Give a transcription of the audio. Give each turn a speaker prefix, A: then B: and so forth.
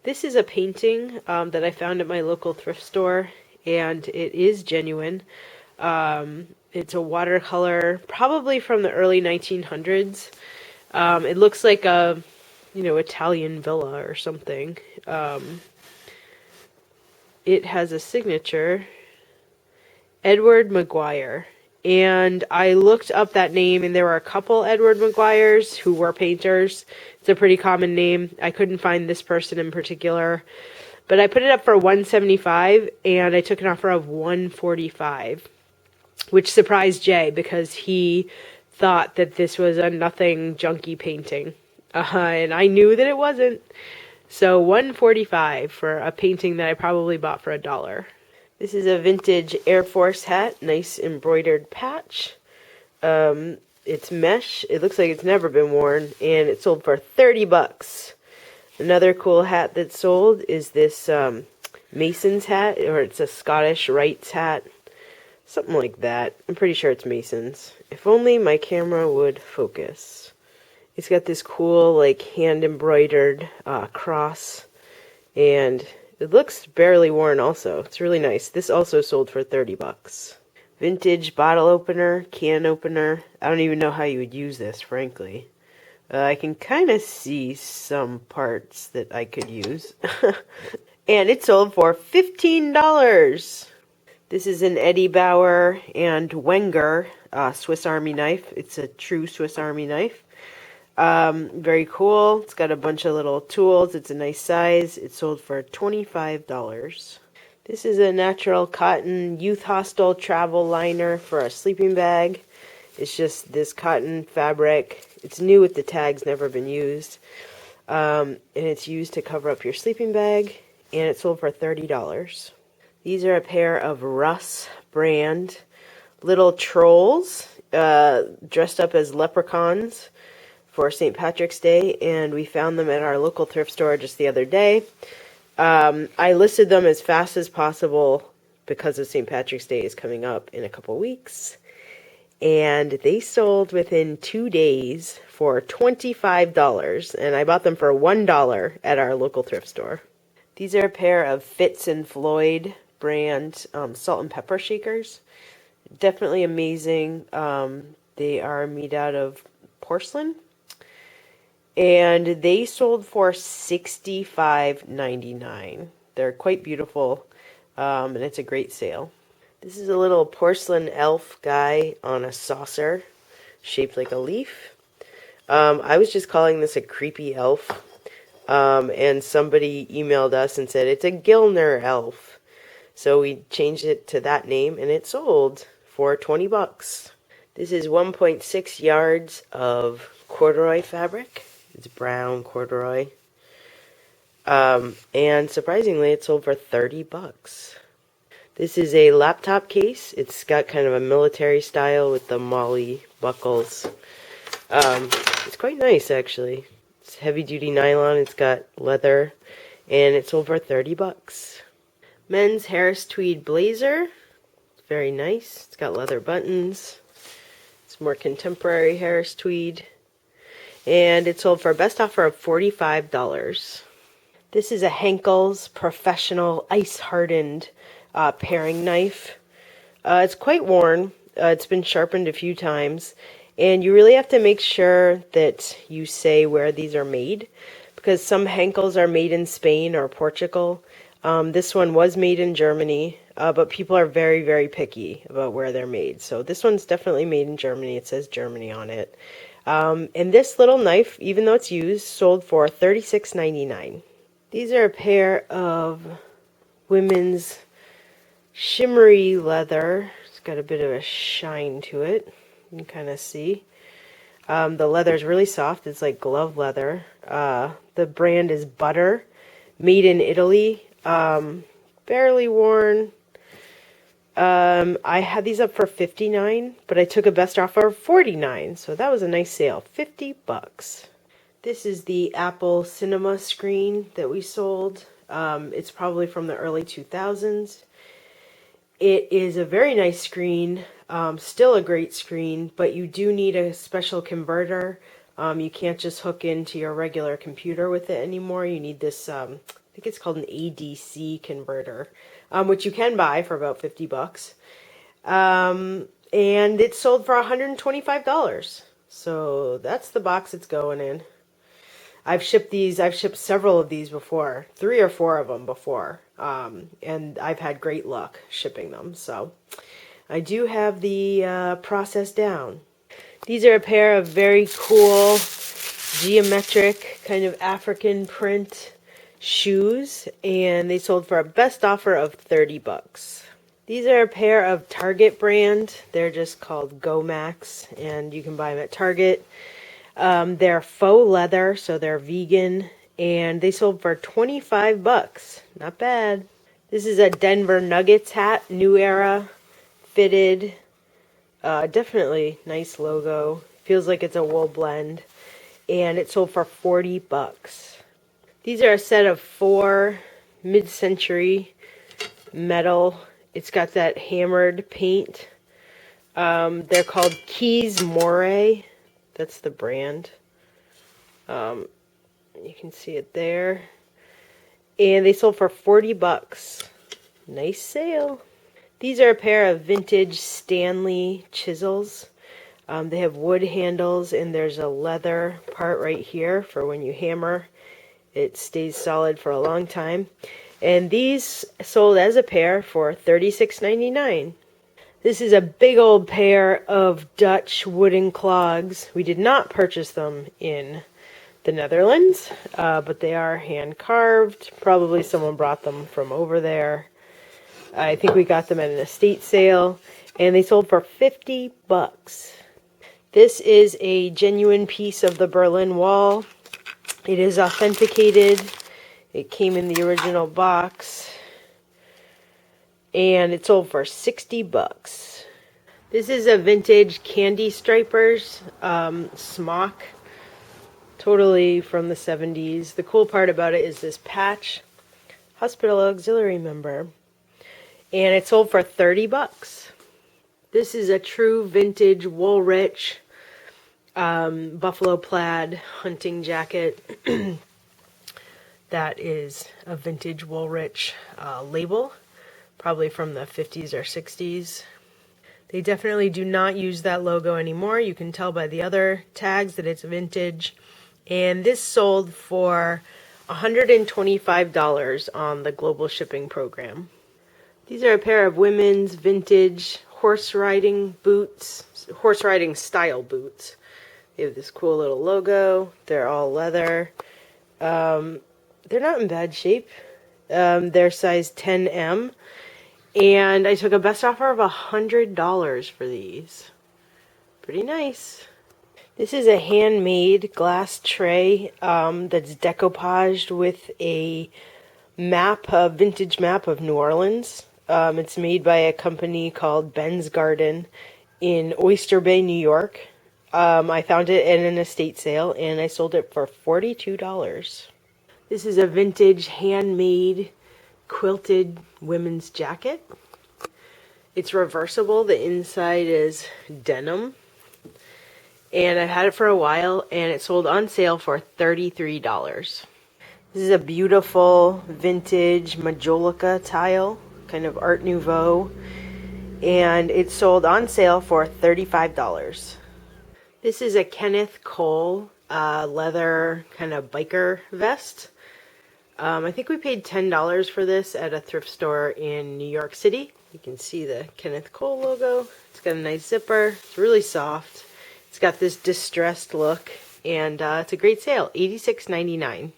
A: This is a painting that I found at my local thrift store, and it is genuine. It's a watercolor, probably from the early 1900s. It looks like a, Italian villa or something. It has a signature, Edward Maguire. And I looked up that name, and there were a couple Edward Maguires who were painters. It's a pretty common name. I couldn't find this person in particular. But I put it up for $175, and I took an offer of $145, which surprised Jay because he thought that this was a nothing junky painting. And I knew that it wasn't. So $145 for a painting that I probably bought for $1. This is a vintage Air Force hat, nice embroidered patch. It's mesh. It looks like it's never been worn, and it sold for $30. Another cool hat that sold is this Mason's hat, or it's a Scottish Rites hat. Something like that. I'm pretty sure it's Mason's. If only my camera would focus. It's got this cool, like, hand-embroidered cross, and it looks barely worn also. It's really nice. This also sold for $30. Vintage bottle opener, can opener. I don't even know how you would use this, frankly. I can kind of see some parts that I could use. And it sold for $15. This is an Eddie Bauer and Wenger Swiss Army knife. It's a true Swiss Army knife. Very cool. It's got a bunch of little tools. It's a nice size. It sold for $25. This is a natural cotton youth hostel travel liner for a sleeping bag. It's just this cotton fabric. It's new with the tags, never been used. And it's used to cover up your sleeping bag. And it sold for $30. These are a pair of Russ brand little trolls dressed up as leprechauns for St. Patrick's Day, and we found them at our local thrift store just the other day. I listed them as fast as possible because of St. Patrick's Day is coming up in a couple weeks, and they sold within 2 days for $25, and I bought them for $1 at our local thrift store. These are a pair of Fitz and Floyd brand salt and pepper shakers. Definitely amazing. They are made out of porcelain. And they sold for $65.99. They're quite beautiful, and it's a great sale. This is a little porcelain elf guy on a saucer shaped like a leaf. I was just calling this a creepy elf, and somebody emailed us and said it's a Gilner elf. So we changed it to that name, and it sold for $20. This is 1.6 yards of corduroy fabric. It's brown corduroy. And surprisingly, it sold for $30. This is a laptop case. It's got kind of a military style with the Molly buckles. It's quite nice, actually. It's heavy duty nylon. It's got leather, and it sold for $30. Men's Harris Tweed blazer. It's very nice. It's got leather buttons. It's more contemporary Harris Tweed. And it sold for a best offer of $45. This is a Henckels Professional Ice hardened paring knife. It's quite worn. It's been sharpened a few times. And you really have to make sure that you say where these are made, because some Henckels are made in Spain or Portugal. This one was made in Germany, but people are very, very picky about where they're made. So this one's definitely made in Germany. It says Germany on it. And this little knife, even though it's used, sold for $36.99. These are a pair of women's shimmery leather. It's got a bit of a shine to it. You can kind of see. The leather is really soft. It's like glove leather. The brand is Butter, made in Italy. Barely worn. I had these up for $59, but I took a best offer of $49, so that was a nice sale. $50. This is the Apple Cinema screen that we sold. It's probably from the early 2000s. It is a very nice screen, still a great screen, but you do need a special converter. You can't just hook into your regular computer with it anymore. You need this, I think it's called an ADC converter, which you can buy for about 50 bucks. And it sold for $125. So that's the box it's going in. I've shipped several of these before, 3 or 4 of them before, and I've had great luck shipping them. So I do have the process down. These are a pair of very cool geometric kind of African print shoes, and they sold for a best offer of 30 bucks. These are a pair of Target brand. They're just called Go Max, and you can buy them at Target. They're faux leather, so they're vegan, and they sold for 25 bucks. Not bad. This is a Denver Nuggets hat, new era, fitted. Definitely nice logo. Feels like it's a wool blend, and it sold for 40 bucks. These are a set of 4 mid-century metal. It's got that hammered paint. They're called Keys Moray. That's the brand. You can see it there. And they sold for 40 bucks. Nice sale. These are a pair of vintage Stanley Chisels. They have wood handles, and there's a leather part right here for when you hammer. It stays solid for a long time. And these sold as a pair for $36.99. This is a big old pair of Dutch wooden clogs. We did not purchase them in the Netherlands, but they are hand carved. Probably someone brought them from over there. I think we got them at an estate sale, and they sold for 50 bucks. This is a genuine piece of the Berlin Wall. It is authenticated. It came in the original box, and it sold for 60 bucks. This is a vintage Candy Stripers smock, totally from the 70s. The cool part about it is this patch, hospital auxiliary member, and it sold for 30 bucks. This is a true vintage Woolrich buffalo plaid hunting jacket. That is a vintage Woolrich label, probably from the 50s or 60s. They definitely do not use that logo anymore. You can tell by the other tags that it's vintage. And this sold for $125 on the global shipping program. These are a pair of women's vintage horse riding boots, horse riding style boots. They have this cool little logo. They're all leather. They're not in bad shape. They're size 10M. And I took a best offer of $100 for these. Pretty nice. This is a handmade glass tray that's decoupaged with a map, a vintage map of New Orleans. It's made by a company called Ben's Garden in Oyster Bay, New York. I found it at an estate sale, and I sold it for $42. This is a vintage handmade quilted women's jacket. It's reversible. The inside is denim. And I've had it for a while, and it sold on sale for $33. This is a beautiful vintage Majolica tile, kind of Art Nouveau, and it sold on sale for $35. This is a Kenneth Cole leather kind of biker vest. I think we paid $10 for this at a thrift store in New York City. You can see the Kenneth Cole logo. It's got a nice zipper. It's really soft. It's got this distressed look, and it's a great sale, $86.99.